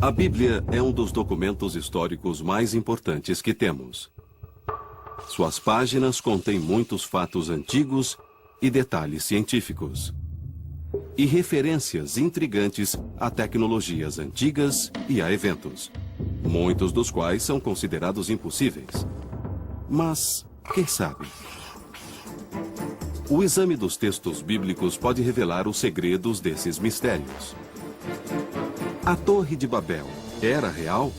A Bíblia é um dos documentos históricos mais importantes que temos. Suas páginas contêm muitos fatos antigos e detalhes científicos. E referências intrigantes a tecnologias antigas e a eventos, muitos dos quais são considerados impossíveis. Mas, quem sabe? O exame dos textos bíblicos pode revelar os segredos desses mistérios. A Torre de Babel era real?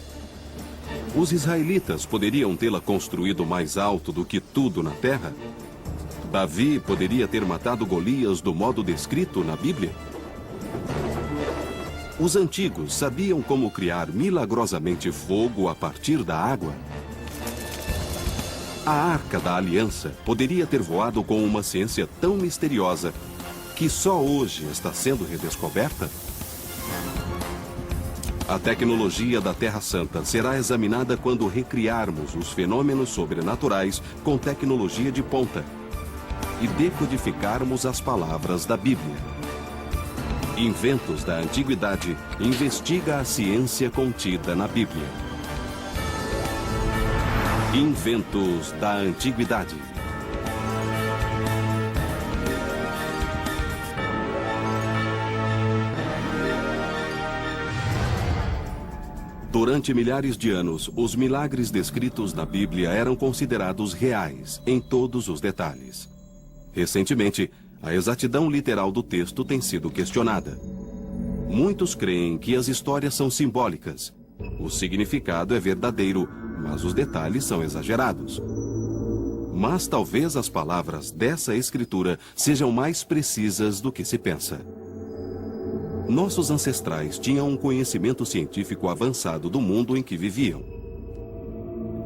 Os israelitas poderiam tê-la construído mais alto do que tudo na terra? Davi poderia ter matado Golias do modo descrito na Bíblia? Os antigos sabiam como criar milagrosamente fogo a partir da água? A Arca da Aliança poderia ter voado com uma ciência tão misteriosa que só hoje está sendo redescoberta? A tecnologia da Terra Santa será examinada quando recriarmos os fenômenos sobrenaturais com tecnologia de ponta e decodificarmos as palavras da Bíblia. Inventos da Antiguidade investiga a ciência contida na Bíblia. Inventos da Antiguidade. Durante milhares de anos, os milagres descritos na Bíblia eram considerados reais em todos os detalhes. Recentemente, a exatidão literal do texto tem sido questionada. Muitos creem que as histórias são simbólicas. O significado é verdadeiro, mas os detalhes são exagerados. Mas talvez as palavras dessa escritura sejam mais precisas do que se pensa. Nossos ancestrais tinham um conhecimento científico avançado do mundo em que viviam.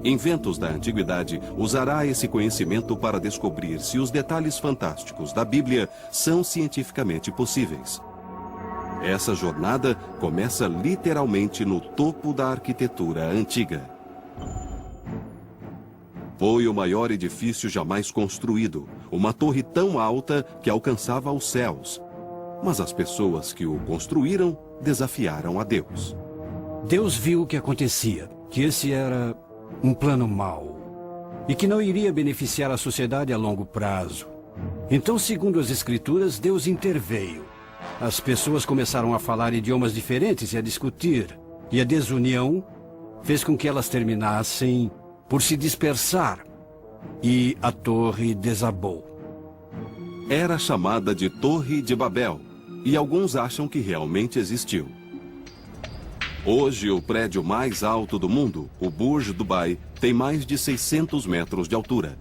Inventos da Antiguidade usará esse conhecimento para descobrir se os detalhes fantásticos da Bíblia são cientificamente possíveis. Essa jornada começa literalmente no topo da arquitetura antiga. Foi o maior edifício jamais construído, uma torre tão alta que alcançava os céus. Mas as pessoas que o construíram desafiaram a Deus. Deus viu o que acontecia, que esse era um plano mau e que não iria beneficiar a sociedade a longo prazo. Então, segundo as Escrituras, Deus interveio. As pessoas começaram a falar idiomas diferentes e a discutir, e a desunião fez com que elas terminassem por se dispersar, e a torre desabou. Era chamada de Torre de Babel, e alguns acham que realmente existiu. Hoje, o prédio mais alto do mundo, o Burj Dubai, tem mais de 600 metros de altura.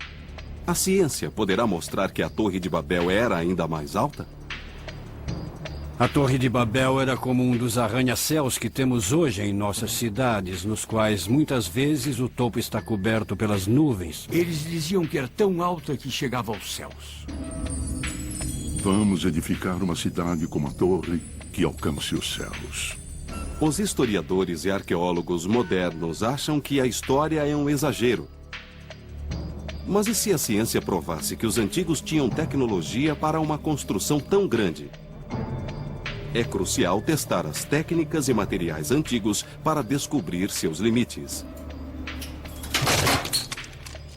A ciência poderá mostrar que a Torre de Babel era ainda mais alta? A Torre de Babel era como um dos arranha-céus que temos hoje em nossas cidades, nos quais muitas vezes o topo está coberto pelas nuvens. Eles diziam que era tão alta que chegava aos céus. Vamos edificar uma cidade com uma torre que alcance os céus. Os historiadores e arqueólogos modernos acham que a história é um exagero. Mas e se a ciência provasse que os antigos tinham tecnologia para uma construção tão grande? É crucial testar as técnicas e materiais antigos para descobrir seus limites.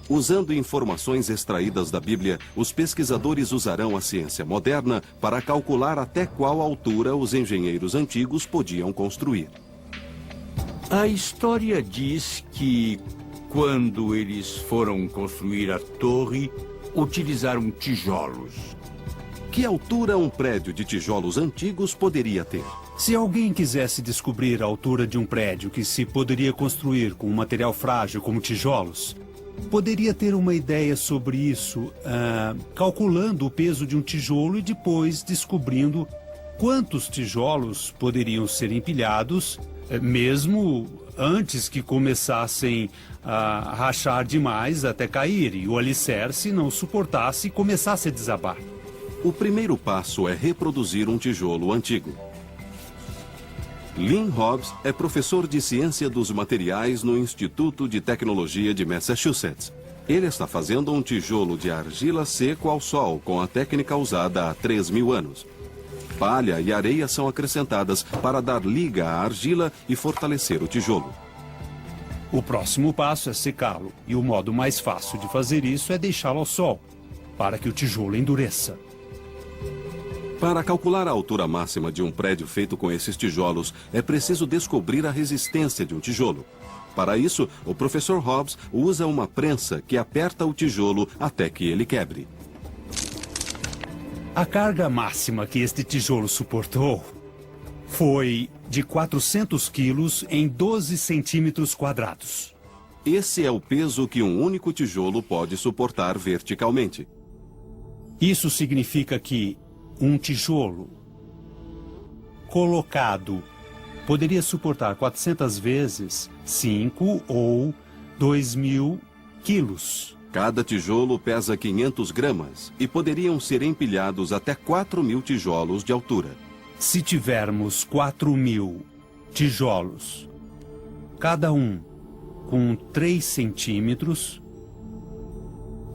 Usando informações extraídas da Bíblia, os pesquisadores usarão a ciência moderna para calcular até qual altura os engenheiros antigos podiam construir. A história diz que, quando eles foram construir a torre, utilizaram tijolos. Que altura um prédio de tijolos antigos poderia ter? Se alguém quisesse descobrir a altura de um prédio que se poderia construir com um material frágil como tijolos, poderia ter uma ideia sobre isso, calculando o peso de um tijolo e depois descobrindo quantos tijolos poderiam ser empilhados, mesmo antes que começassem a rachar demais até cair e o alicerce não suportasse e começasse a desabar. O primeiro passo é reproduzir um tijolo antigo. Lynn Hobbs é professor de Ciência dos Materiais no Instituto de Tecnologia de Massachusetts. Ele está fazendo um tijolo de argila seco ao sol com a técnica usada há 3.000 anos. palha e areia são acrescentadas para dar liga à argila e fortalecer o tijolo. O próximo passo é secá-lo, e o modo mais fácil de fazer isso é deixá-lo ao sol, para que o tijolo endureça. Para calcular a altura máxima de um prédio feito com esses tijolos, é preciso descobrir a resistência de um tijolo. Para isso, o professor Hobbs usa uma prensa que aperta o tijolo até que ele quebre. A carga máxima que este tijolo suportou foi de 400 quilos em 12 centímetros quadrados. Esse é o peso que um único tijolo pode suportar verticalmente. Isso significa que um tijolo colocado poderia suportar 400 vezes 5 ou 2.000 quilos. Cada tijolo pesa 500 gramas e poderiam ser empilhados até 4.000 tijolos de altura. Se tivermos 4.000 tijolos, cada um com 3 centímetros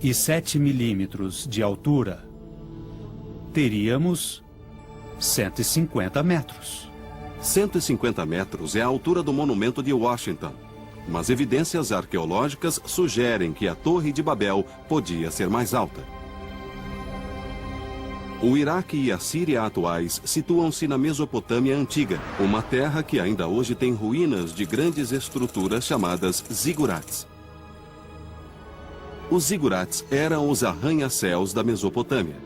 e 7 milímetros de altura, teríamos 150 metros. 150 metros é a altura do monumento de Washington, mas evidências arqueológicas sugerem que a Torre de Babel podia ser mais alta. O Iraque e a Síria atuais situam-se na Mesopotâmia antiga, uma terra que ainda hoje tem ruínas de grandes estruturas chamadas zigurates. Os zigurates eram os arranha-céus da Mesopotâmia.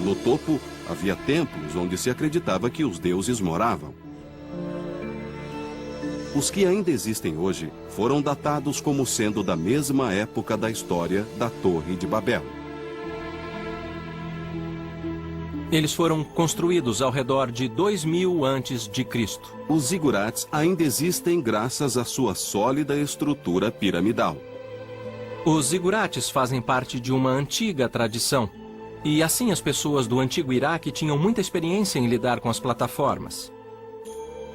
No topo, havia templos onde se acreditava que os deuses moravam. Os que ainda existem hoje foram datados como sendo da mesma época da história da Torre de Babel. Eles foram construídos ao redor de 2000 a.C. Os zigurates ainda existem graças à sua sólida estrutura piramidal. Os zigurates fazem parte de uma antiga tradição. E assim as pessoas do antigo Iraque tinham muita experiência em lidar com as plataformas.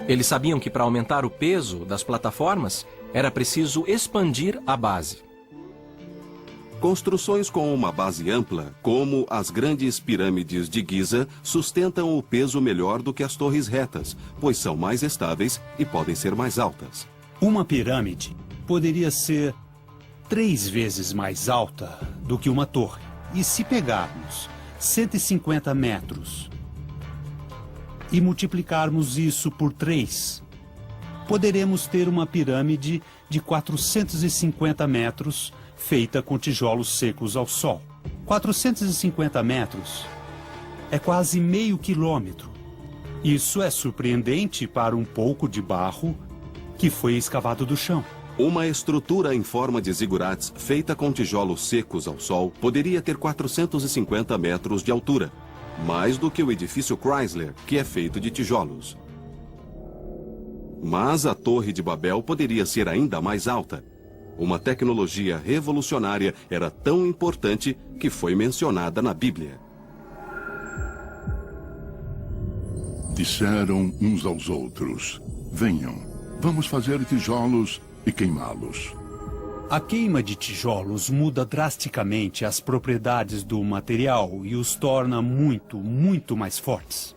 Eles sabiam que para aumentar o peso das plataformas, era preciso expandir a base. Construções com uma base ampla, como as grandes pirâmides de Giza, sustentam o peso melhor do que as torres retas, pois são mais estáveis e podem ser mais altas. Uma pirâmide poderia ser 3 vezes mais alta do que uma torre. E se pegarmos 150 metros e multiplicarmos isso por 3, poderemos ter uma pirâmide de 450 metros feita com tijolos secos ao sol. 450 metros é quase meio quilômetro. Isso é surpreendente para um pouco de barro que foi escavado do chão. Uma estrutura em forma de zigurates feita com tijolos secos ao sol poderia ter 450 metros de altura, mais do que o edifício Chrysler, que é feito de tijolos. Mas a Torre de Babel poderia ser ainda mais alta. Uma tecnologia revolucionária era tão importante que foi mencionada na Bíblia. Disseram uns aos outros: venham, vamos fazer tijolos e queimá-los. A queima de tijolos muda drasticamente as propriedades do material e os torna muito mais fortes.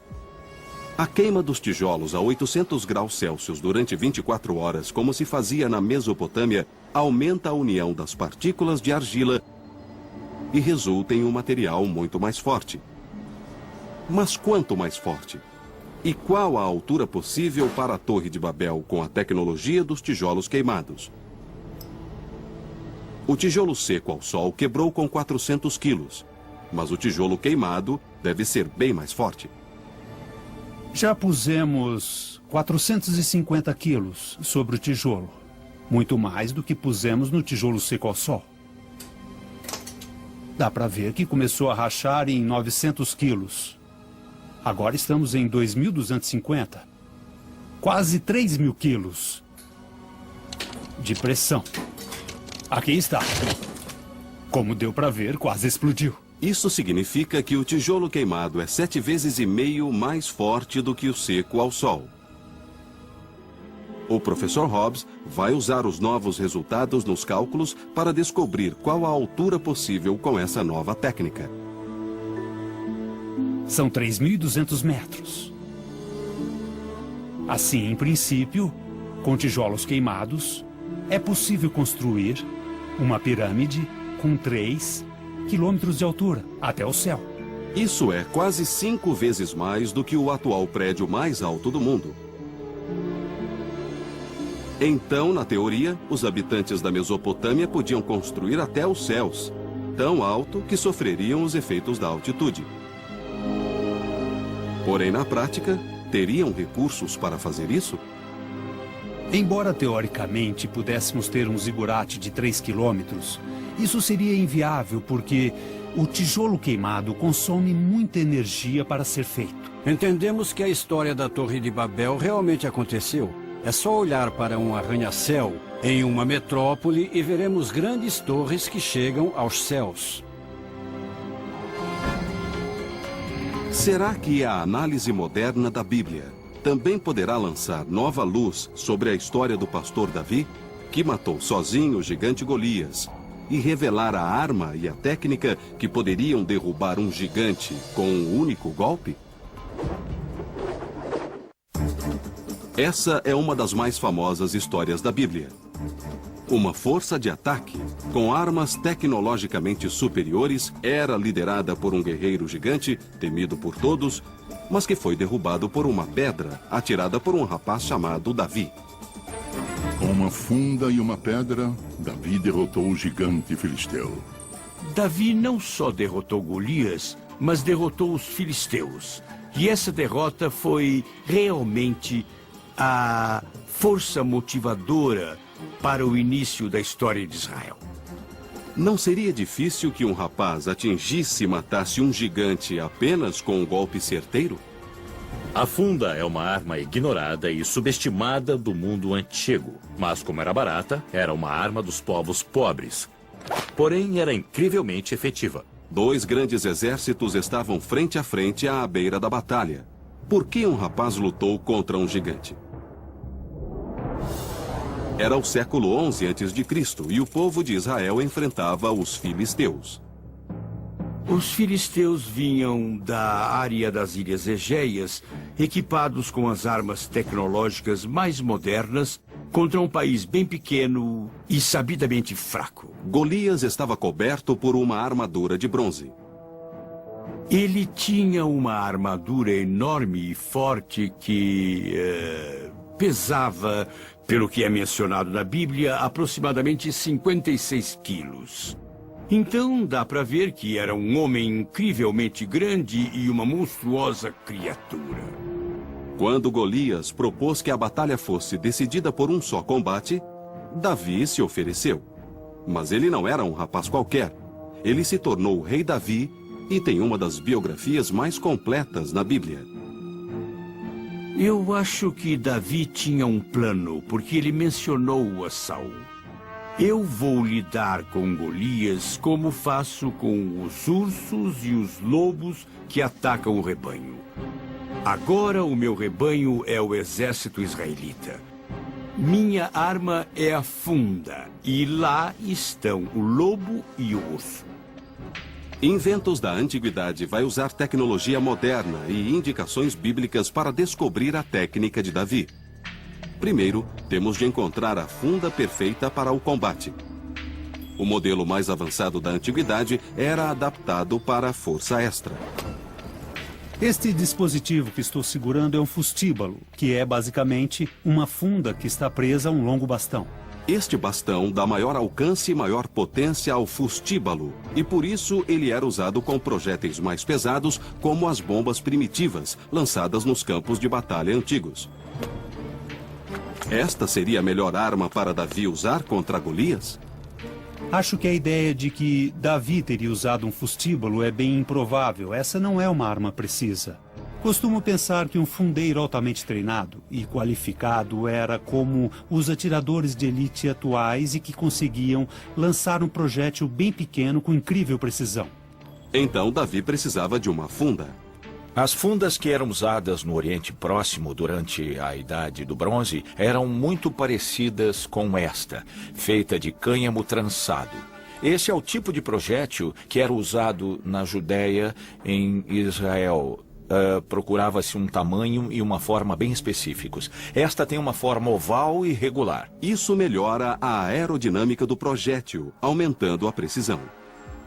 A queima dos tijolos a 800 graus Celsius durante 24 horas, como se fazia na Mesopotâmia, aumenta a união das partículas de argila e resulta em um material muito mais forte. Mas quanto mais forte? E qual a altura possível para a Torre de Babel com a tecnologia dos tijolos queimados? O tijolo seco ao sol quebrou com 400 quilos, mas o tijolo queimado deve ser bem mais forte. Já pusemos 450 quilos sobre o tijolo, muito mais do que pusemos no tijolo seco ao sol. Dá para ver que começou a rachar em 900 quilos. Agora estamos em 2.250. Quase 3.000 quilos de pressão. Aqui está. Como deu para ver, quase explodiu. Isso significa que o tijolo queimado é 7,5 vezes mais forte do que o seco ao sol. O professor Hobbs vai usar os novos resultados nos cálculos para descobrir qual a altura possível com essa nova técnica. São 3.200 metros. Assim, em princípio, com tijolos queimados, é possível construir uma pirâmide com 3 quilômetros de altura até o céu. Isso é quase 5 vezes mais do que o atual prédio mais alto do mundo. Então, na teoria, os habitantes da Mesopotâmia podiam construir até os céus, tão alto que sofreriam os efeitos da altitude. Porém, na prática, teriam recursos para fazer isso? Embora teoricamente pudéssemos ter um zigurate de 3 quilômetros, isso seria inviável porque o tijolo queimado consome muita energia para ser feito. Entendemos que a história da Torre de Babel realmente aconteceu. É só olhar para um arranha-céu em uma metrópole e veremos grandes torres que chegam aos céus. Será que a análise moderna da Bíblia também poderá lançar nova luz sobre a história do pastor Davi, que matou sozinho o gigante Golias, e revelar a arma e a técnica que poderiam derrubar um gigante com um único golpe? Essa é uma das mais famosas histórias da Bíblia. Uma força de ataque, com armas tecnologicamente superiores, era liderada por um guerreiro gigante, temido por todos, mas que foi derrubado por uma pedra atirada por um rapaz chamado Davi. Com uma funda e uma pedra, Davi derrotou o gigante filisteu. Davi não só derrotou Golias, mas derrotou os filisteus. E essa derrota foi realmente a força motivadora para o início da história de Israel. Não seria difícil que um rapaz atingisse e matasse um gigante apenas com um golpe certeiro? A funda é uma arma ignorada e subestimada do mundo antigo. Mas como era barata, era uma arma dos povos pobres. Porém, era incrivelmente efetiva. 2 grandes exércitos estavam frente a frente à beira da batalha. Por que um rapaz lutou contra um gigante? Era o século 11 a.C. e o povo de Israel enfrentava os filisteus. Os filisteus vinham da área das Ilhas Egeias, equipados com as armas tecnológicas mais modernas, contra um país bem pequeno e sabidamente fraco. Golias estava coberto por uma armadura de bronze. Ele tinha uma armadura enorme e forte que pesava, pelo que é mencionado na Bíblia, aproximadamente 56 quilos. Então dá para ver que era um homem incrivelmente grande e uma monstruosa criatura. Quando Golias propôs que a batalha fosse decidida por um só combate, Davi se ofereceu. Mas ele não era um rapaz qualquer. Ele se tornou o rei Davi e tem uma das biografias mais completas na Bíblia. Eu acho que Davi tinha um plano, porque ele mencionou a Saul. Eu vou lidar com Golias como faço com os ursos e os lobos que atacam o rebanho. Agora o meu rebanho é o exército israelita. Minha arma é a funda, e lá estão o lobo e o urso. Inventos da Antiguidade vai usar tecnologia moderna e indicações bíblicas para descobrir a técnica de Davi. Primeiro, temos de encontrar a funda perfeita para o combate. O modelo mais avançado da Antiguidade era adaptado para a força extra. Este dispositivo que estou segurando é um fustíbalo, que é basicamente uma funda que está presa a um longo bastão. Este bastão dá maior alcance e maior potência ao fustíbalo, e por isso ele era usado com projéteis mais pesados, como as bombas primitivas, lançadas nos campos de batalha antigos. Esta seria a melhor arma para Davi usar contra Golias? Acho que a ideia de que Davi teria usado um fustíbalo é bem improvável. Essa não é uma arma precisa. Costumo pensar que um fundeiro altamente treinado e qualificado era como os atiradores de elite atuais e que conseguiam lançar um projétil bem pequeno com incrível precisão. Então Davi precisava de uma funda. As fundas que eram usadas no Oriente Próximo durante a Idade do Bronze eram muito parecidas com esta, feita de cânhamo trançado. Esse é o tipo de projétil que era usado na Judéia, em Israel. Procurava-se um tamanho e uma forma bem específicos. Esta tem uma forma oval e regular. Isso melhora a aerodinâmica do projétil, aumentando a precisão.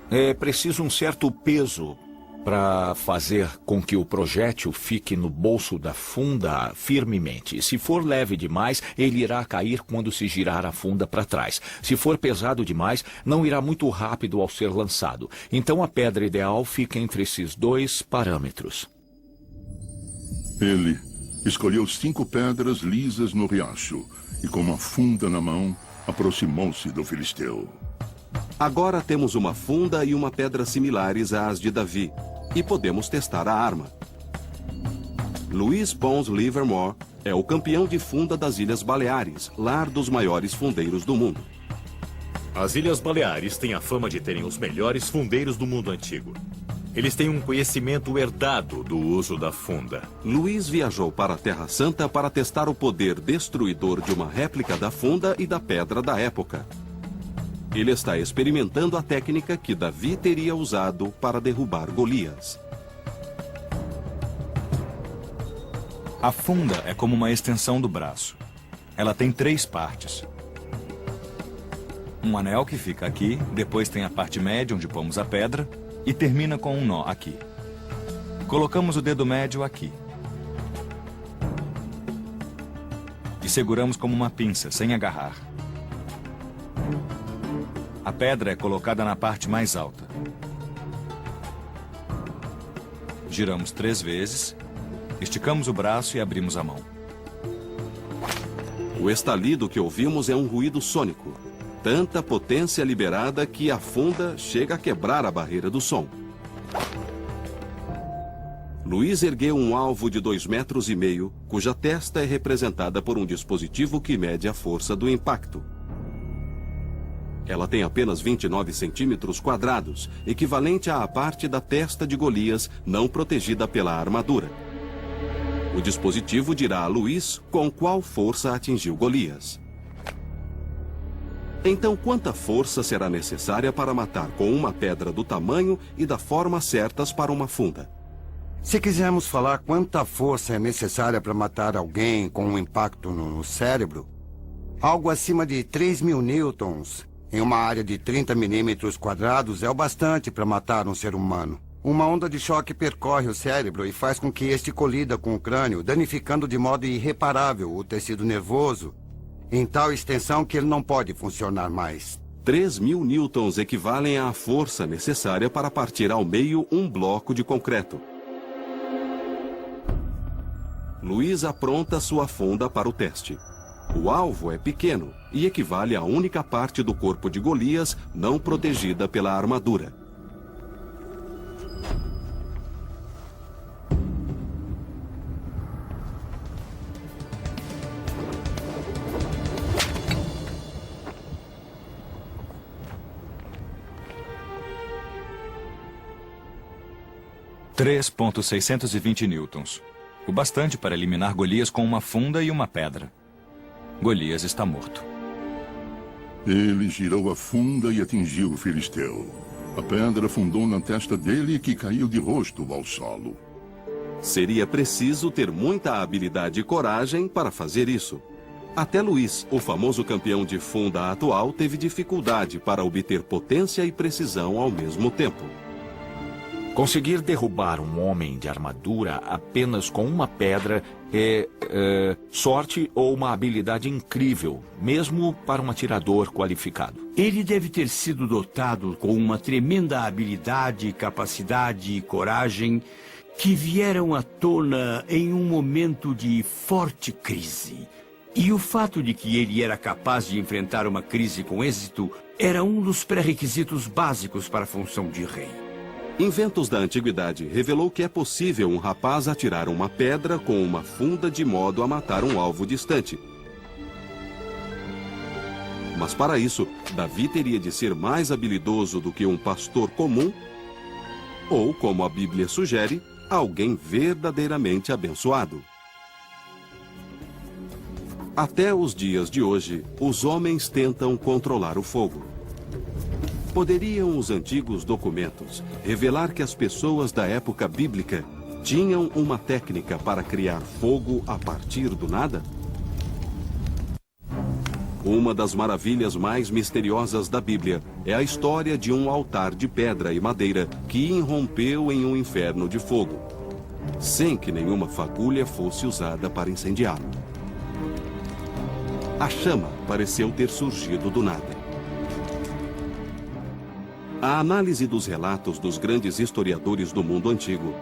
É preciso um certo peso para fazer com que o projétil fique no bolso da funda firmemente. Se for leve demais, ele irá cair quando se girar a funda para trás. Se for pesado demais, não irá muito rápido ao ser lançado. Então a pedra ideal fica entre esses dois parâmetros. Ele escolheu 5 pedras lisas no riacho e, com uma funda na mão, aproximou-se do filisteu. Agora temos uma funda e uma pedra similares às de Davi, e podemos testar a arma. Louis Pons Livermore é o campeão de funda das Ilhas Baleares, lar dos maiores fundeiros do mundo. As Ilhas Baleares têm a fama de terem os melhores fundeiros do mundo antigo. Eles têm um conhecimento herdado do uso da funda. Luiz viajou para a Terra Santa para testar o poder destruidor de uma réplica da funda e da pedra da época. Ele está experimentando a técnica que Davi teria usado para derrubar Golias. A funda é como uma extensão do braço. Ela tem 3 partes. Um anel que fica aqui, depois tem a parte média onde pomos a pedra e termina com um nó aqui. Colocamos o dedo médio aqui. E seguramos como uma pinça, sem agarrar. A pedra é colocada na parte mais alta. Giramos 3 vezes, esticamos o braço e abrimos a mão. O estalido que ouvimos é um ruído sônico. Tanta potência liberada que a funda chega a quebrar a barreira do som. Luiz ergueu um alvo de 2,5 metros, cuja testa é representada por um dispositivo que mede a força do impacto. Ela tem apenas 29 centímetros quadrados, equivalente à parte da testa de Golias não protegida pela armadura. O dispositivo dirá a Luiz com qual força atingiu Golias. Então, quanta força será necessária para matar com uma pedra do tamanho e da forma certas para uma funda? Se quisermos falar quanta força é necessária para matar alguém com um impacto no cérebro, algo acima de 3.000 newtons em uma área de 30 milímetros quadrados é o bastante para matar um ser humano. Uma onda de choque percorre o cérebro e faz com que este colida com o crânio, danificando de modo irreparável o tecido nervoso, em tal extensão que ele não pode funcionar mais. 3.000 newtons equivalem à força necessária para partir ao meio um bloco de concreto. Luiz apronta sua funda para o teste. O alvo é pequeno e equivale à única parte do corpo de Golias não protegida pela armadura. (3.620 newtons). O bastante para eliminar Golias com uma funda e uma pedra. Golias está morto. Ele girou a funda e atingiu o filisteu. A pedra afundou na testa dele, que caiu de rosto ao solo. Seria preciso ter muita habilidade e coragem para fazer isso. Até Luiz, o famoso campeão de funda atual, teve dificuldade para obter potência e precisão ao mesmo tempo. Conseguir derrubar um homem de armadura apenas com uma pedra é sorte ou uma habilidade incrível, mesmo para um atirador qualificado. Ele deve ter sido dotado com uma tremenda habilidade, capacidade e coragem que vieram à tona em um momento de forte crise. E o fato de que ele era capaz de enfrentar uma crise com êxito era um dos pré-requisitos básicos para a função de rei. Inventos da antiguidade revelou que é possível um rapaz atirar uma pedra com uma funda de modo a matar um alvo distante. Mas para isso, Davi teria de ser mais habilidoso do que um pastor comum, ou, como a Bíblia sugere, alguém verdadeiramente abençoado. Até os dias de hoje, os homens tentam controlar o fogo. Poderiam os antigos documentos revelar que as pessoas da época bíblica tinham uma técnica para criar fogo a partir do nada? Uma das maravilhas mais misteriosas da Bíblia é a história de um altar de pedra e madeira que irrompeu em um inferno de fogo, sem que nenhuma fagulha fosse usada para incendiá-lo. A chama pareceu ter surgido do nada. A análise dos relatos dos grandes historiadores do mundo antigo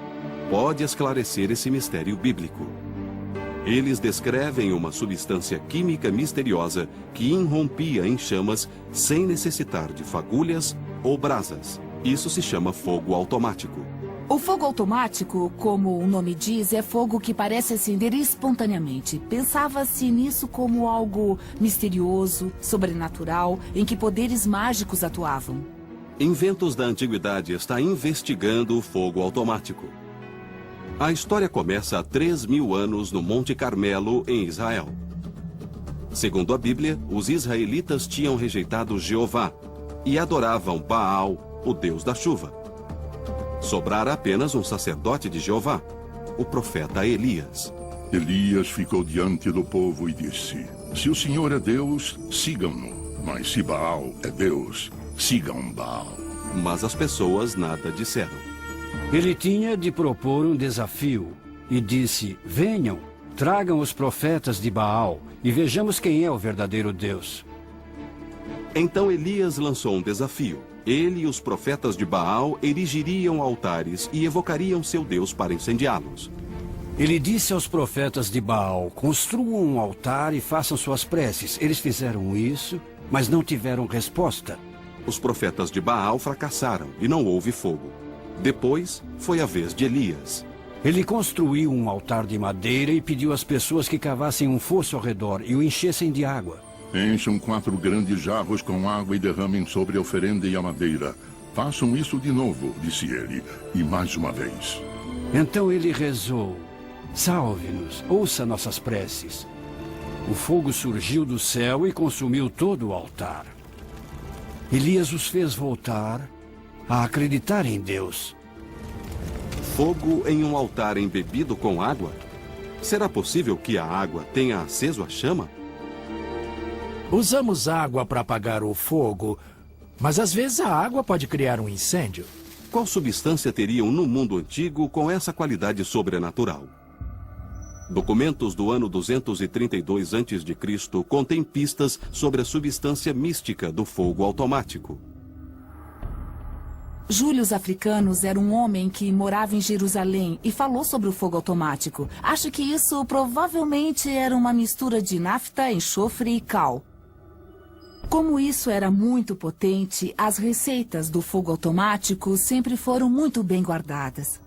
pode esclarecer esse mistério bíblico. Eles descrevem uma substância química misteriosa que irrompia em chamas sem necessitar de fagulhas ou brasas. Isso se chama fogo automático. O fogo automático, como o nome diz, é fogo que parece acender espontaneamente. Pensava-se nisso como algo misterioso, sobrenatural, em que poderes mágicos atuavam. Inventos da Antiguidade está investigando o fogo automático. A história começa há 3.000 anos no Monte Carmelo, em Israel. Segundo a Bíblia, os israelitas tinham rejeitado Jeová e adoravam Baal, o deus da chuva. Sobrara apenas um sacerdote de Jeová, o profeta Elias. Elias ficou diante do povo e disse: Se o Senhor é Deus, sigam-no. Mas se Baal é Deus, sigam Baal. Mas as pessoas nada disseram. Ele tinha de propor um desafio e disse: venham, tragam os profetas de Baal e vejamos quem é o verdadeiro Deus. Então Elias lançou um desafio. Ele e os profetas de Baal erigiriam altares e evocariam seu Deus para incendiá-los. Ele disse aos profetas de Baal: construam um altar e façam suas preces. Eles fizeram isso, mas não tiveram resposta. Os profetas de Baal fracassaram e não houve fogo. Depois, foi a vez de Elias. Ele construiu um altar de madeira e pediu às pessoas que cavassem um fosso ao redor e o enchessem de água. Encham 4 grandes jarros com água e derramem sobre a oferenda e a madeira. Façam isso de novo, disse ele, e mais uma vez. Então ele rezou: salve-nos, ouça nossas preces. O fogo surgiu do céu e consumiu todo o altar. Elias os fez voltar a acreditar em Deus. Fogo em um altar embebido com água? Será possível que a água tenha aceso a chama? Usamos água para apagar o fogo, mas às vezes a água pode criar um incêndio. Qual substância teriam no mundo antigo com essa qualidade sobrenatural? Documentos do ano 232 a.C. contêm pistas sobre a substância mística do fogo automático. Júlio Africanos era um homem que morava em Jerusalém e falou sobre o fogo automático. Acho que isso provavelmente era uma mistura de nafta, enxofre e cal. Como isso era muito potente, as receitas do fogo automático sempre foram muito bem guardadas.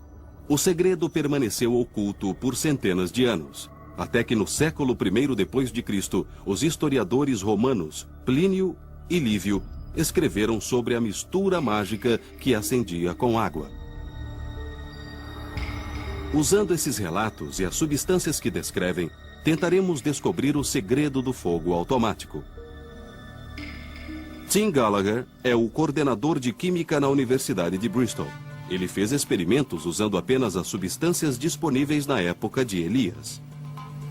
O segredo permaneceu oculto por centenas de anos, até que no século I depois de Cristo, os historiadores romanos Plínio e Lívio escreveram sobre a mistura mágica que acendia com água. Usando esses relatos e as substâncias que descrevem, tentaremos descobrir o segredo do fogo automático. Tim Gallagher é o coordenador de química na Universidade de Bristol. Ele fez experimentos usando apenas as substâncias disponíveis na época de Elias.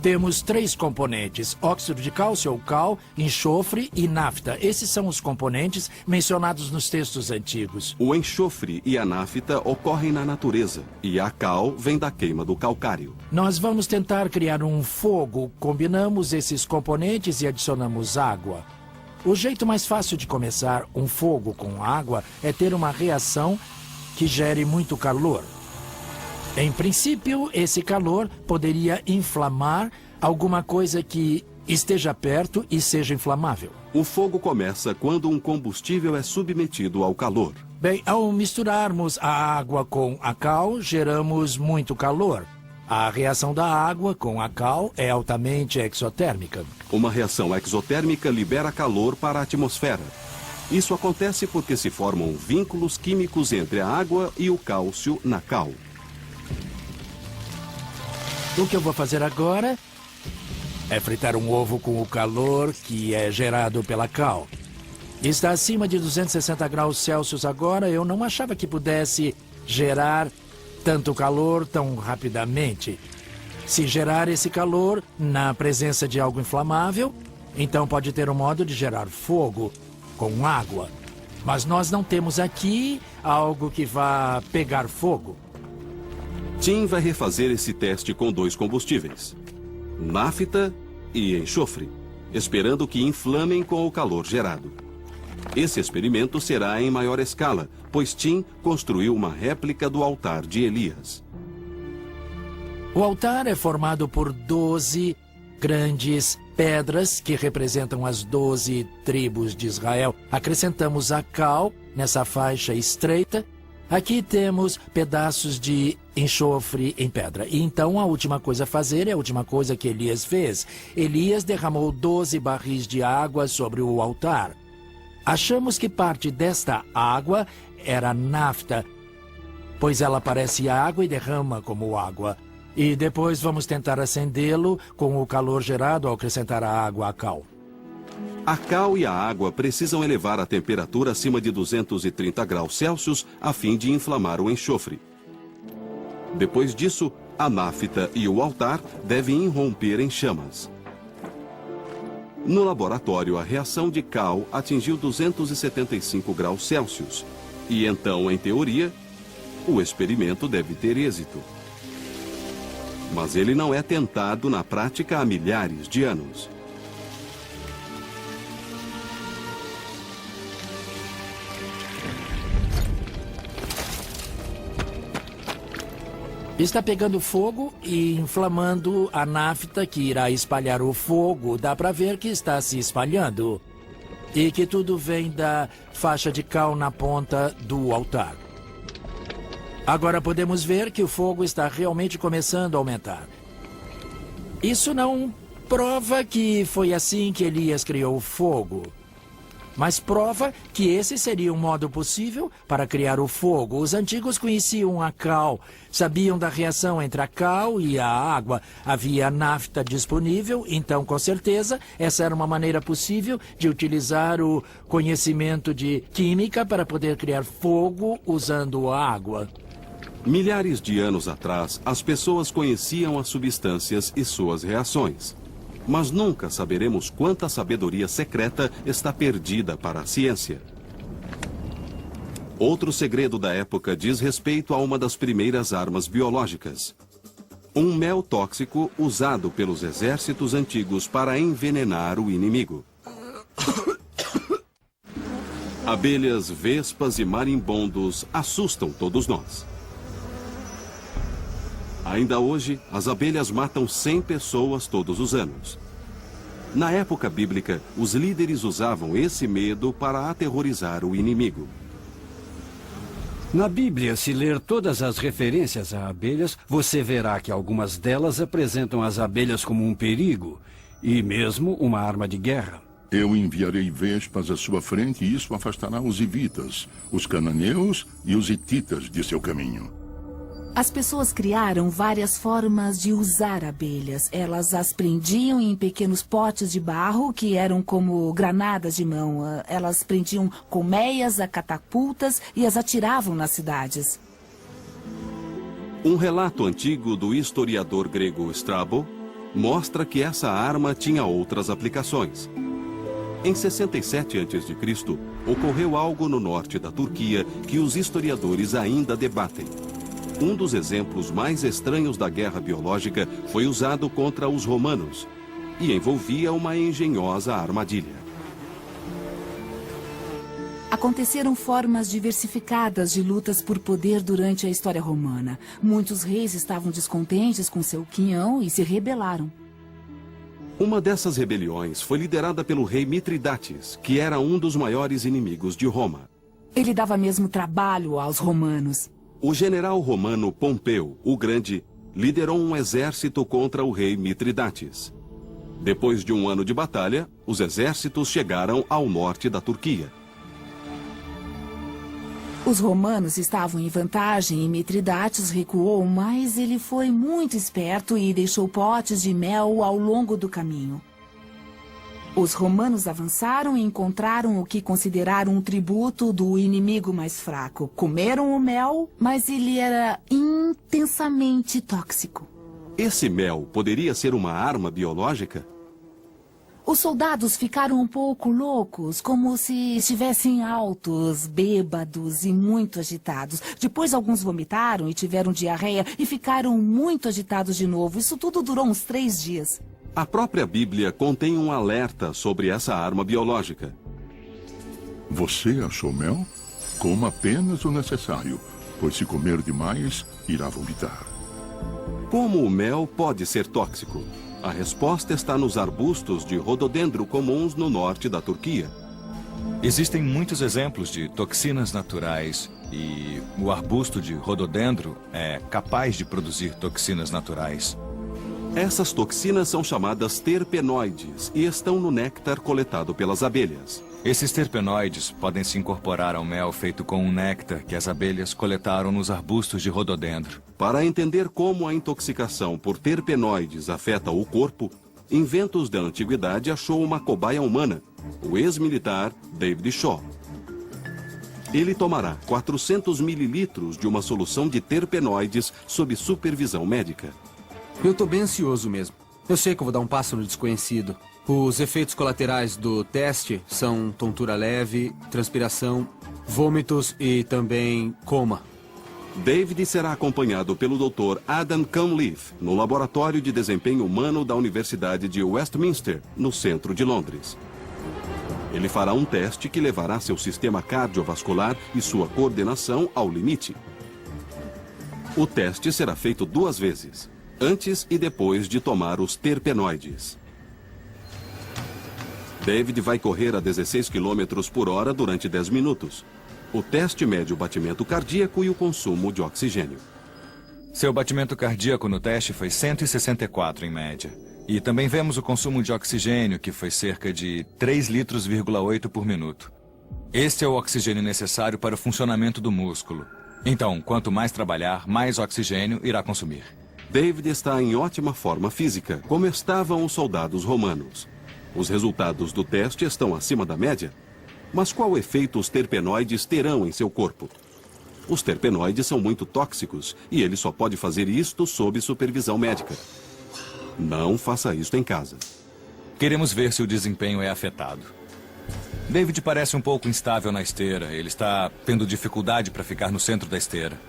Temos 3 componentes: óxido de cálcio ou cal, enxofre e nafta. Esses são os componentes mencionados nos textos antigos. O enxofre e a nafta ocorrem na natureza e a cal vem da queima do calcário. Nós vamos tentar criar um fogo. Combinamos esses componentes e adicionamos água. O jeito mais fácil de começar um fogo com água é ter uma reação que gere muito calor. Em princípio, esse calor poderia inflamar alguma coisa que esteja perto e seja inflamável. O fogo começa quando um combustível é submetido ao calor. Bem, ao misturarmos a água com a cal, geramos muito calor. A reação da água com a cal é altamente exotérmica. Uma reação exotérmica libera calor para a atmosfera. Isso acontece porque se formam vínculos químicos entre a água e o cálcio na cal. O que eu vou fazer agora é fritar um ovo com o calor que é gerado pela cal. Está acima de 260 graus Celsius agora. Eu não achava que pudesse gerar tanto calor tão rapidamente. Se gerar esse calor na presença de algo inflamável, então pode ter um modo de gerar fogo com água. Mas nós não temos aqui algo que vá pegar fogo. Tim vai refazer esse teste com 2 combustíveis, nafta e enxofre, esperando que inflamem com o calor gerado. Esse experimento será em maior escala, pois Tim construiu uma réplica do altar de Elias. O altar é formado por 12 grandes pedras que representam as 12 tribos de Israel. Acrescentamos a cal nessa faixa estreita. Aqui temos pedaços de enxofre em pedra. E então a última coisa a fazer é a última coisa que Elias fez. Elias derramou 12 barris de água sobre o altar. Achamos que parte desta água era nafta, pois ela parece água e derrama como água. E depois vamos tentar acendê-lo com o calor gerado ao acrescentar a água à cal. A cal e a água precisam elevar a temperatura acima de 230 graus Celsius a fim de inflamar o enxofre. Depois disso, a nafta e o altar devem irromper em chamas. No laboratório, a reação de cal atingiu 275 graus Celsius. E então, em teoria, o experimento deve ter êxito. Mas ele não é tentado na prática há milhares de anos. Está pegando fogo e inflamando a nafta que irá espalhar o fogo. Dá para ver que está se espalhando. E que tudo vem da faixa de cal na ponta do altar. Agora podemos ver que o fogo está realmente começando a aumentar. Isso não prova que foi assim que Elias criou o fogo, mas prova que esse seria um modo possível para criar o fogo. Os antigos conheciam a cal, sabiam da reação entre a cal e a água. Havia nafta disponível, então com certeza essa era uma maneira possível de utilizar o conhecimento de química para poder criar fogo usando a água. Milhares de anos atrás, as pessoas conheciam as substâncias e suas reações. Mas nunca saberemos quanta sabedoria secreta está perdida para a ciência. Outro segredo da época diz respeito a uma das primeiras armas biológicas. Um mel tóxico usado pelos exércitos antigos para envenenar o inimigo. Abelhas, vespas e marimbondos assustam todos nós. Ainda hoje, as abelhas matam 100 pessoas todos os anos. Na época bíblica, os líderes usavam esse medo para aterrorizar o inimigo. Na Bíblia, se ler todas as referências a abelhas, você verá que algumas delas apresentam as abelhas como um perigo e mesmo uma arma de guerra. Eu enviarei vespas à sua frente e isso afastará os hivitas, os cananeus e os hititas de seu caminho. As pessoas criaram várias formas de usar abelhas. Elas as prendiam em pequenos potes de barro que eram como granadas de mão. Elas prendiam colmeias a catapultas e as atiravam nas cidades. Um relato antigo do historiador grego Strabo mostra que essa arma tinha outras aplicações. Em 67 a.C., ocorreu algo no norte da Turquia que os historiadores ainda debatem. Um dos exemplos mais estranhos da guerra biológica foi usado contra os romanos e envolvia uma engenhosa armadilha. Aconteceram formas diversificadas de lutas por poder durante a história romana. Muitos reis estavam descontentes com seu quinhão e se rebelaram. Uma dessas rebeliões foi liderada pelo rei Mitridates, que era um dos maiores inimigos de Roma. Ele dava mesmo trabalho aos romanos. O general romano Pompeu, o Grande, liderou um exército contra o rei Mitridates. Depois de um ano de batalha, os exércitos chegaram ao norte da Turquia. Os romanos estavam em vantagem e Mitridates recuou, mas ele foi muito esperto e deixou potes de mel ao longo do caminho. Os romanos avançaram e encontraram o que consideraram um tributo do inimigo mais fraco. Comeram o mel, mas ele era intensamente tóxico. Esse mel poderia ser uma arma biológica? Os soldados ficaram um pouco loucos, como se estivessem altos, bêbados e muito agitados. Depois alguns vomitaram e tiveram diarreia e ficaram muito agitados de novo. Isso tudo durou uns 3 dias. A própria Bíblia contém um alerta sobre essa arma biológica. Você achou mel? Coma apenas o necessário, pois se comer demais, irá vomitar. Como o mel pode ser tóxico? A resposta está nos arbustos de rododendro comuns no norte da Turquia. Existem muitos exemplos de toxinas naturais e o arbusto de rododendro é capaz de produzir toxinas naturais. Essas toxinas são chamadas terpenoides e estão no néctar coletado pelas abelhas. Esses terpenoides podem se incorporar ao mel feito com um néctar que as abelhas coletaram nos arbustos de rododendro. Para entender como a intoxicação por terpenoides afeta o corpo, Inventos da Antiguidade achou uma cobaia humana, o ex-militar David Shaw. Ele tomará 400 mililitros de uma solução de terpenoides sob supervisão médica. Eu tô bem ansioso mesmo. Eu sei que eu vou dar um passo no desconhecido. Os efeitos colaterais do teste são tontura leve, transpiração, vômitos e também coma. David será acompanhado pelo Dr. Adam Cunliffe, no Laboratório de Desempenho Humano da Universidade de Westminster, no centro de Londres. Ele fará um teste que levará seu sistema cardiovascular e sua coordenação ao limite. O teste será feito 2 vezes, antes e depois de tomar os terpenoides. David vai correr a 16 km por hora durante 10 minutos. O teste mede o batimento cardíaco e o consumo de oxigênio. Seu batimento cardíaco no teste foi 164 em média. E também vemos o consumo de oxigênio, que foi cerca de 3,8 litros por minuto. Este é o oxigênio necessário para o funcionamento do músculo. Então, quanto mais trabalhar, mais oxigênio irá consumir. David está em ótima forma física, como estavam os soldados romanos. Os resultados do teste estão acima da média. Mas qual efeito os terpenoides terão em seu corpo? Os terpenoides são muito tóxicos e ele só pode fazer isto sob supervisão médica. Não faça isto em casa. Queremos ver se o desempenho é afetado. David parece um pouco instável na esteira. Ele está tendo dificuldade para ficar no centro da esteira.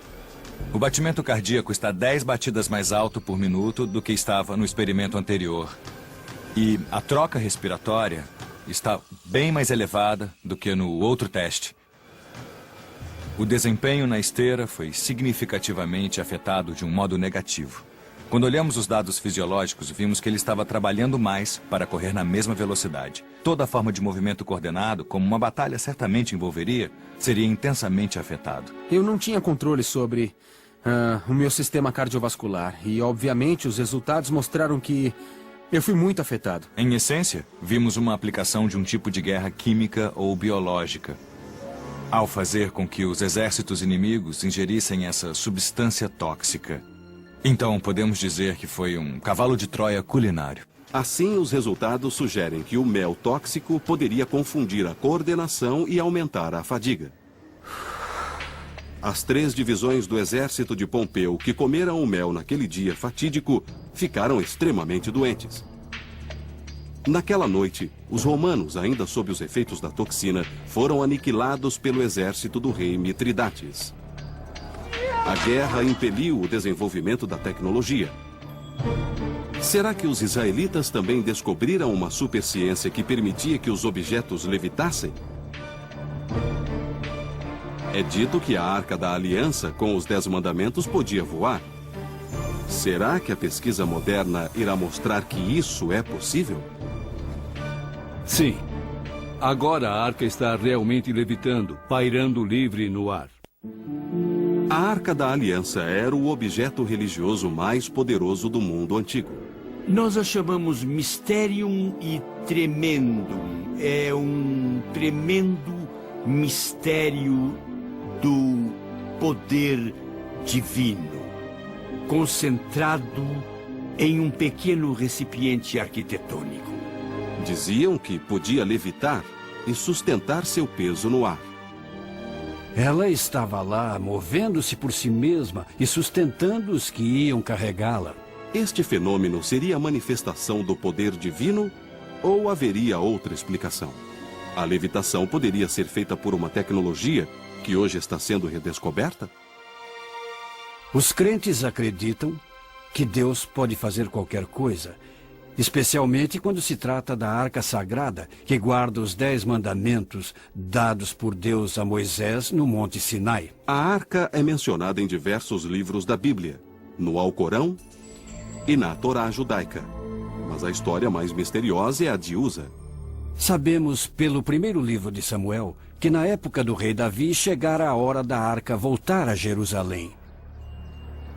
O batimento cardíaco está 10 batidas mais alto por minuto do que estava no experimento anterior. E a troca respiratória está bem mais elevada do que no outro teste. O desempenho na esteira foi significativamente afetado de um modo negativo. Quando olhamos os dados fisiológicos, vimos que ele estava trabalhando mais para correr na mesma velocidade. Toda forma de movimento coordenado, como uma batalha certamente envolveria, seria intensamente afetado. Eu não tinha controle sobre o meu sistema cardiovascular e, obviamente, os resultados mostraram que eu fui muito afetado. Em essência, vimos uma aplicação de um tipo de guerra química ou biológica, ao fazer com que os exércitos inimigos ingerissem essa substância tóxica. Então, podemos dizer que foi um cavalo de Troia culinário. Assim, os resultados sugerem que o mel tóxico poderia confundir a coordenação e aumentar a fadiga. As 3 divisões do exército de Pompeu que comeram o mel naquele dia fatídico ficaram extremamente doentes. Naquela noite, os romanos, ainda sob os efeitos da toxina, foram aniquilados pelo exército do rei Mitridates. A guerra impeliu o desenvolvimento da tecnologia. Será que os israelitas também descobriram uma superciência que permitia que os objetos levitassem? É dito que a Arca da Aliança, com os 10 mandamentos, podia voar. Será que a pesquisa moderna irá mostrar que isso é possível? Sim. Agora a arca está realmente levitando, pairando livre no ar. A Arca da Aliança era o objeto religioso mais poderoso do mundo antigo. Nós a chamamos Mysterium e Tremendum. É um tremendo mistério do poder divino, concentrado em um pequeno recipiente arquitetônico. Diziam que podia levitar e sustentar seu peso no ar. Ela estava lá, movendo-se por si mesma e sustentando os que iam carregá-la. Este fenômeno seria a manifestação do poder divino ou haveria outra explicação? A levitação poderia ser feita por uma tecnologia que hoje está sendo redescoberta? Os crentes acreditam que Deus pode fazer qualquer coisa, especialmente quando se trata da Arca Sagrada, que guarda os 10 mandamentos dados por Deus a Moisés no Monte Sinai. A Arca é mencionada em diversos livros da Bíblia, no Alcorão e na Torá judaica. Mas a história mais misteriosa é a de Uza. Sabemos pelo primeiro livro de Samuel que na época do rei Davi chegara a hora da Arca voltar a Jerusalém.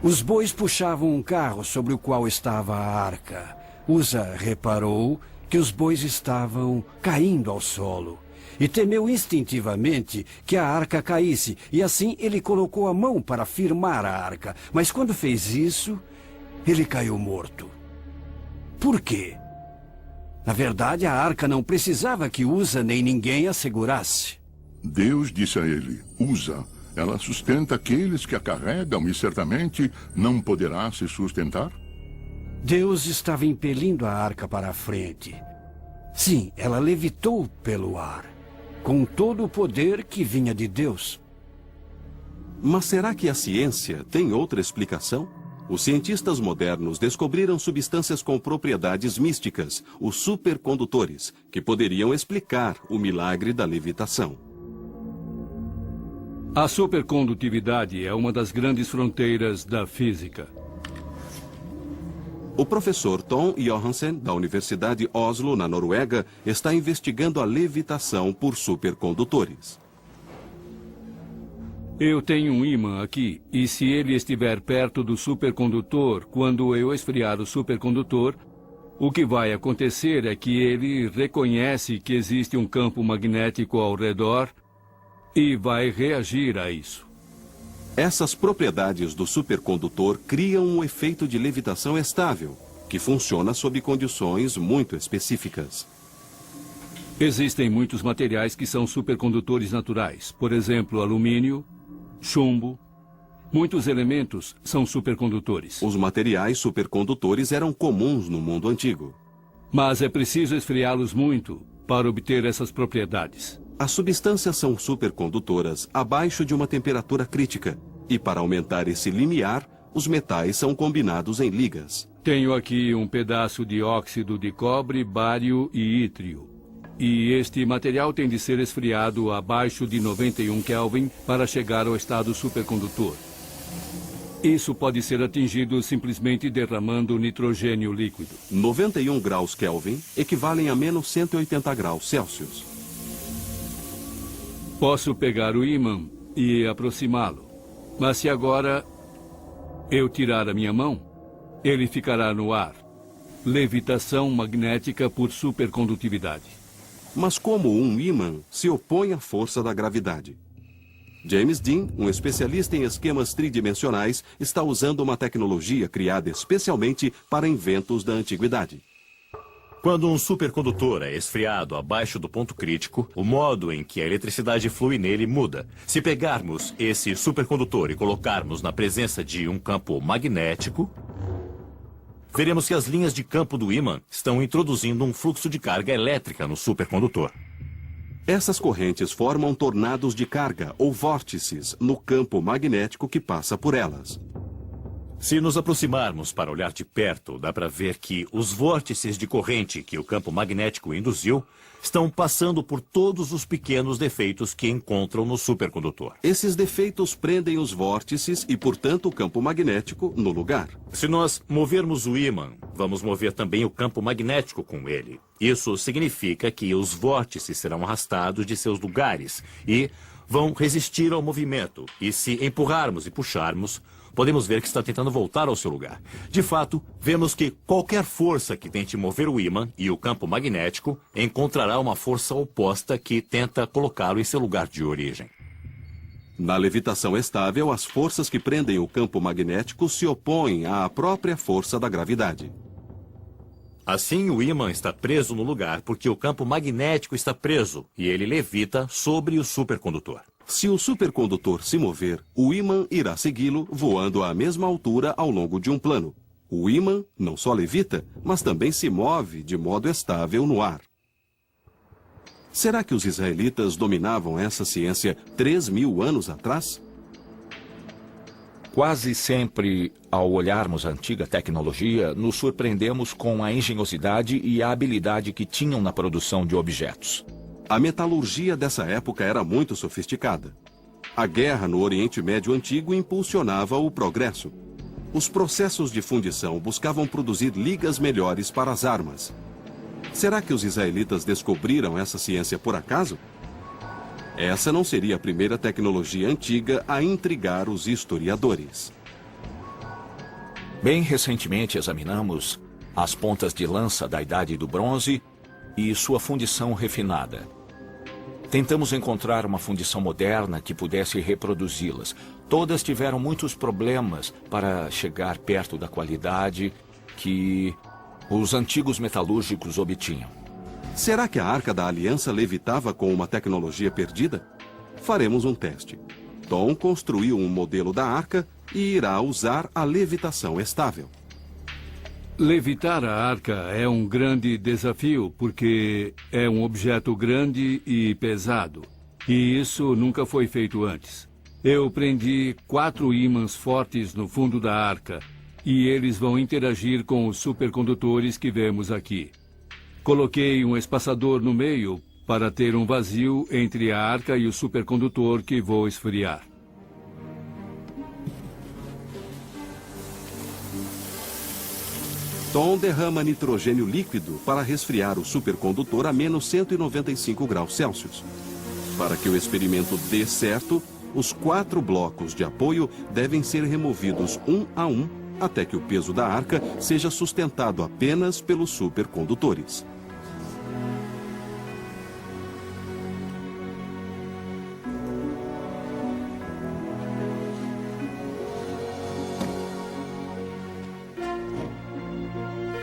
Os bois puxavam um carro sobre o qual estava a arca. Uza reparou que os bois estavam caindo ao solo e temeu instintivamente que a arca caísse, e assim ele colocou a mão para firmar a arca. Mas quando fez isso, ele caiu morto. Por quê? Na verdade, a arca não precisava que Uza nem ninguém a segurasse. Deus disse a ele: Uza, ela sustenta aqueles que a carregam e certamente não poderá se sustentar? Deus estava impelindo a arca para a frente. Sim, ela levitou pelo ar, com todo o poder que vinha de Deus. Mas será que a ciência tem outra explicação? Os cientistas modernos descobriram substâncias com propriedades místicas, os supercondutores, que poderiam explicar o milagre da levitação. A supercondutividade é uma das grandes fronteiras da física. O professor Tom Johansen, da Universidade Oslo, na Noruega, está investigando a levitação por supercondutores. Eu tenho um ímã aqui, e se ele estiver perto do supercondutor, quando eu esfriar o supercondutor, o que vai acontecer é que ele reconhece que existe um campo magnético ao redor e vai reagir a isso. Essas propriedades do supercondutor criam um efeito de levitação estável, que funciona sob condições muito específicas. Existem muitos materiais que são supercondutores naturais, por exemplo, alumínio, chumbo. Muitos elementos são supercondutores. Os materiais supercondutores eram comuns no mundo antigo. Mas é preciso esfriá-los muito para obter essas propriedades. As substâncias são supercondutoras abaixo de uma temperatura crítica. E para aumentar esse limiar, os metais são combinados em ligas. Tenho aqui um pedaço de óxido de cobre, bário e ítrio. E este material tem de ser esfriado abaixo de 91 Kelvin para chegar ao estado supercondutor. Isso pode ser atingido simplesmente derramando nitrogênio líquido. 91 graus Kelvin equivalem a menos 180 graus Celsius. Posso pegar o ímã e aproximá-lo. Mas se agora eu tirar a minha mão, ele ficará no ar. Levitação magnética por supercondutividade. Mas como um ímã se opõe à força da gravidade? James Dean, um especialista em esquemas tridimensionais, está usando uma tecnologia criada especialmente para inventos da antiguidade. Quando um supercondutor é esfriado abaixo do ponto crítico, o modo em que a eletricidade flui nele muda. Se pegarmos esse supercondutor e colocarmos na presença de um campo magnético, veremos que as linhas de campo do ímã estão introduzindo um fluxo de carga elétrica no supercondutor. Essas correntes formam tornados de carga ou vórtices no campo magnético que passa por elas. Se nos aproximarmos para olhar de perto, dá para ver que os vórtices de corrente que o campo magnético induziu estão passando por todos os pequenos defeitos que encontram no supercondutor. Esses defeitos prendem os vórtices e, portanto, o campo magnético no lugar. Se nós movermos o ímã, vamos mover também o campo magnético com ele. Isso significa que os vórtices serão arrastados de seus lugares e vão resistir ao movimento. E se empurrarmos e puxarmos, podemos ver que está tentando voltar ao seu lugar. De fato, vemos que qualquer força que tente mover o ímã e o campo magnético encontrará uma força oposta que tenta colocá-lo em seu lugar de origem. Na levitação estável, as forças que prendem o campo magnético se opõem à própria força da gravidade. Assim, o ímã está preso no lugar porque o campo magnético está preso e ele levita sobre o supercondutor. Se o supercondutor se mover, o ímã irá segui-lo voando à mesma altura ao longo de um plano. O ímã não só levita, mas também se move de modo estável no ar. Será que os israelitas dominavam essa ciência 3.000 anos atrás? Quase sempre, ao olharmos a antiga tecnologia, nos surpreendemos com a engenhosidade e a habilidade que tinham na produção de objetos. A metalurgia dessa época era muito sofisticada. A guerra no Oriente Médio Antigo impulsionava o progresso. Os processos de fundição buscavam produzir ligas melhores para as armas. Será que os israelitas descobriram essa ciência por acaso? Essa não seria a primeira tecnologia antiga a intrigar os historiadores. Bem recentemente examinamos as pontas de lança da Idade do Bronze e sua fundição refinada. Tentamos encontrar uma fundição moderna que pudesse reproduzi-las. Todas tiveram muitos problemas para chegar perto da qualidade que os antigos metalúrgicos obtinham. Será que a Arca da Aliança levitava com uma tecnologia perdida? Faremos um teste. Tom construiu um modelo da arca e irá usar a levitação estável. Levitar a arca é um grande desafio porque é um objeto grande e pesado. E isso nunca foi feito antes. Eu prendi 4 ímãs fortes no fundo da arca e eles vão interagir com os supercondutores que vemos aqui. Coloquei um espaçador no meio para ter um vazio entre a arca e o supercondutor que vou esfriar. Tom derrama nitrogênio líquido para resfriar o supercondutor a menos 195 graus Celsius. Para que o experimento dê certo, os 4 blocos de apoio devem ser removidos um a um até que o peso da arca seja sustentado apenas pelos supercondutores.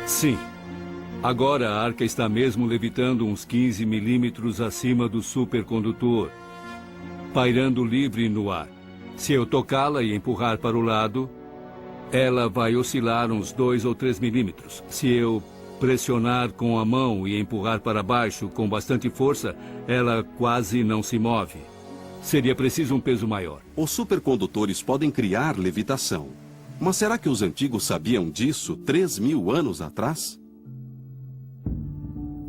Sim. Agora a arca está mesmo levitando uns 15 milímetros acima do supercondutor, pairando livre no ar. Se eu tocá-la e empurrar para o lado, ela vai oscilar uns 2 ou 3 milímetros. Se eu pressionar com a mão e empurrar para baixo com bastante força, ela quase não se move. Seria preciso um peso maior. Os supercondutores podem criar levitação. Mas será que os antigos sabiam disso 3.000 anos atrás?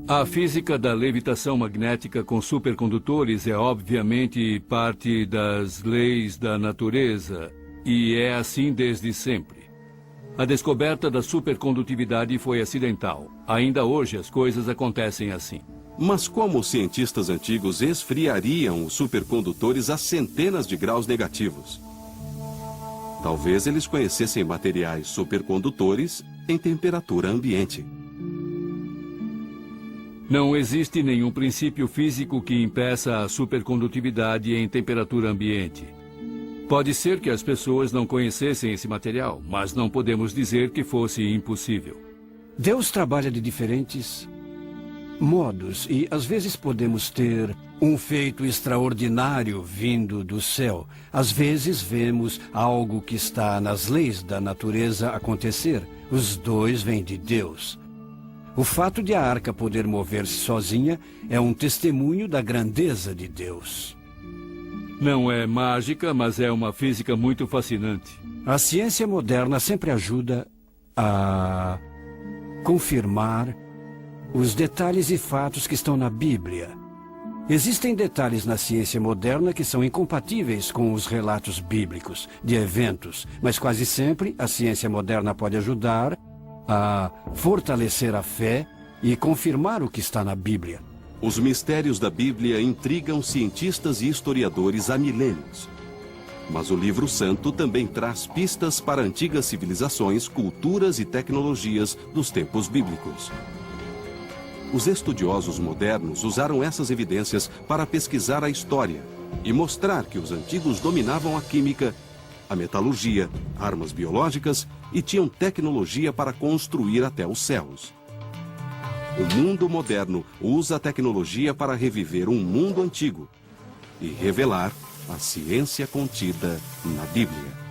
A física da levitação magnética com supercondutores é obviamente parte das leis da natureza e é assim desde sempre. A descoberta da supercondutividade foi acidental. Ainda hoje as coisas acontecem assim. Mas como os cientistas antigos esfriariam os supercondutores a centenas de graus negativos? Talvez eles conhecessem materiais supercondutores em temperatura ambiente. Não existe nenhum princípio físico que impeça a supercondutividade em temperatura ambiente. Pode ser que as pessoas não conhecessem esse material, mas não podemos dizer que fosse impossível. Deus trabalha de diferentes modos e às vezes podemos ter um feito extraordinário vindo do céu. Às vezes vemos algo que está nas leis da natureza acontecer. Os dois vêm de Deus. O fato de a arca poder mover-se sozinha é um testemunho da grandeza de Deus. Não é mágica, mas é uma física muito fascinante. A ciência moderna sempre ajuda a confirmar os detalhes e fatos que estão na Bíblia. Existem detalhes na ciência moderna que são incompatíveis com os relatos bíblicos de eventos, mas quase sempre a ciência moderna pode ajudar a fortalecer a fé e confirmar o que está na Bíblia. Os mistérios da Bíblia intrigam cientistas e historiadores há milênios. Mas o livro santo também traz pistas para antigas civilizações, culturas e tecnologias dos tempos bíblicos. Os estudiosos modernos usaram essas evidências para pesquisar a história e mostrar que os antigos dominavam a química, a metalurgia, armas biológicas e tinham tecnologia para construir até os céus. o mundo moderno usa a tecnologia para reviver um mundo antigo e revelar a ciência contida na Bíblia.